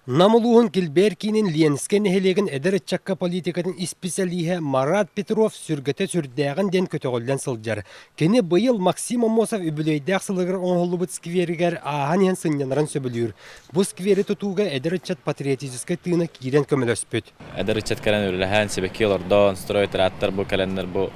Намылуын Килберкинин Ленскен хелеген эдер чакка политикатын испециалиhe Марат Петров сүргөтө сүрдәгән ден көтөгөлдән сылжар. Кене быйыл Максим Амосов үбүлөйдәк сылыгыр оңолубут скверигер аһан сыннанарын сөбүлүр. Бу сквери тутууга эдер чат патриотический тыны кирен көмөлөспөт. Эдер чат кален үләһән себекилордон стройтер бу календар бу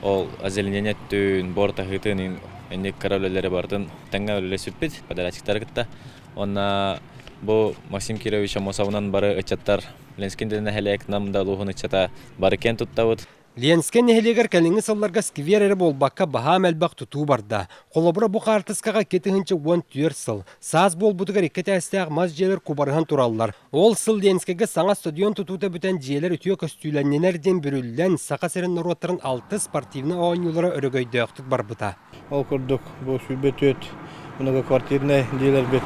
ол озеленение түн борта хытынын энди королелери бардын таңга үлесүппит подарочтар кытта. Онна бу Максим Кирович Амосовнан бары ычаттар Ленскен дене хелек намда лухун ычата бары кен туттабыт. Ленскен хелегер калыңы сылларга скверері болбакка баха мәлбак тутуу барда. Колобура бу картыскага кетихинче 14 сыл. Саз болбутугар иккете астяг маз жерлер кубарыхан тураллар. Ол сыл Ленскеге саңа стадион тутуута бүтен жерлер үтүө көстүүләнненерден бүрүллән сака серен роттарын 6 спортивны ойнулары өрөгөйдөктүк барбыта. Ол курдук бу сүбөтөт многоквартирный жерлер бет.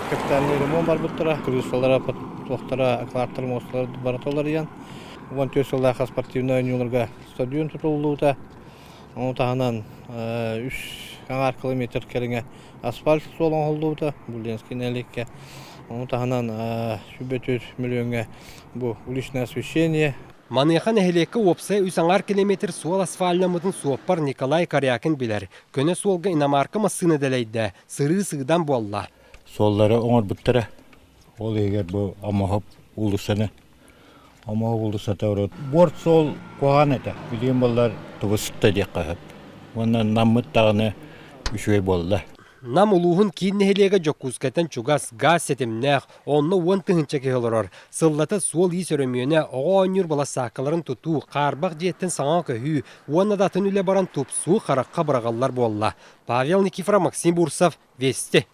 Капитальный ремонт бар буттара, крыслалара, тоқтара, аквариум мосталар баратолар ян. 14 жылда спортивный ойнуларга стадион тутулууда. Онтаганан 3 километр кереңе асфальт жолун олдууда. Бул Ленскен элекке. Онтаганан сүбөтөт миллионга бу уличное освещение. Маныхан эхелекке опса 3 километр суол асфальнамытын суоппар Николай Карякин билер. Көне суолга иномарка массыны делейді. Сыры сыгдан болла. Соллары оңыр бұттыра. Ол егер бұл амағып ұлысыны. Амағып ұлысыны өрет. Борт сол қоған еді. Білген болар тұғысытты дек қағып. Онан намыт тағыны үшөй болды. Нам улуғын кейін хелеге жоккускайтан чугас газ сетімнәқ, онны он тыңынча кеғылырар. Сыллата суол ес өрөмүйіне оға ойныр бала сақыларын тұту, қарбақ жеттен саңа көхі, онна датын үлі баран тұп су қараққа бұрағалар болла. Павел Никифоров, Максим Бурсов, Вести.